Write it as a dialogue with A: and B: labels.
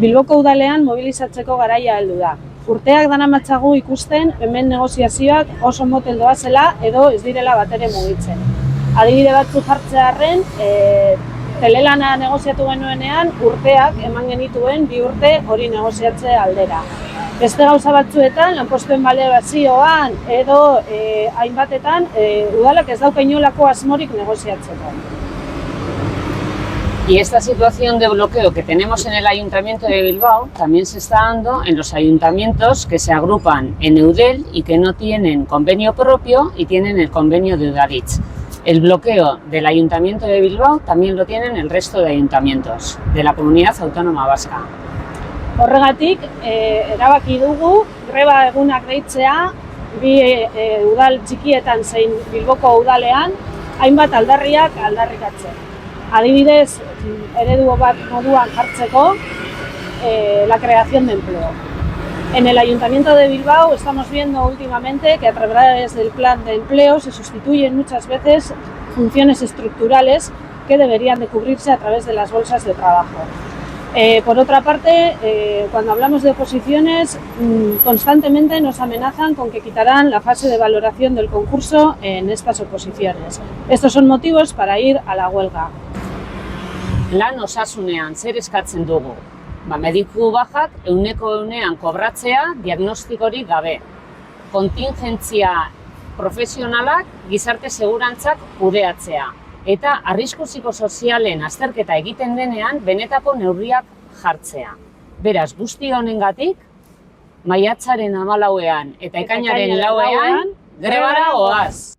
A: Bilboko udalean mobilizatzeko garaia heldu da. Urteak daramatzagu ikusten hemen negoziazioak oso motel doazela edo ez direla batere mugitzen. Adibide batzuk jartzearren, telelana negoziatu genuenean urteak eman genituen 2 urte hori negoziatze aldera. Beste gauza batzuetan, lanpostuen balorazioan edo hainbatetan udalak ez dauka inolako asmorik negoziatzeko.
B: Y esta situación de bloqueo que tenemos en el Ayuntamiento de Bilbao también se está dando en los ayuntamientos que se agrupan en Eudel y que no tienen convenio propio y tienen el convenio de Udalhitz. El bloqueo del Ayuntamiento de Bilbao también lo tienen el resto de ayuntamientos de la Comunidad Autónoma Vasca.
A: Horregatik, erabaki dugu greba egunak deitzea bi udal txikietan zein Bilboko udalean hainbat aldarriak aldarrikatzen. Adibidez, eredu bat moduan jartzeko, la creación de empleo. En el Ayuntamiento de Bilbao estamos viendo últimamente que a través del plan de empleo se sustituyen muchas veces funciones estructurales que deberían de cubrirse a través de las bolsas de trabajo. Por otra parte, cuando hablamos de oposiciones, constantemente nos amenazan con que quitarán la fase de valoración del concurso en estas oposiciones. Estos son motivos para ir a la huelga.
B: Lan osasunean zer eskatzen dugu? Mediku bajak 100% kobratzea diagnostikorik gabe. Kontingentzia profesionalak gizarte segurantzak kudeatzea. Eta arrisku psikosozialen azterketa egiten denean benetako neurriak jartzea. Beraz, guzti honengatik, maiatzaren 14ean eta ekainaren 4ean grebara goaz.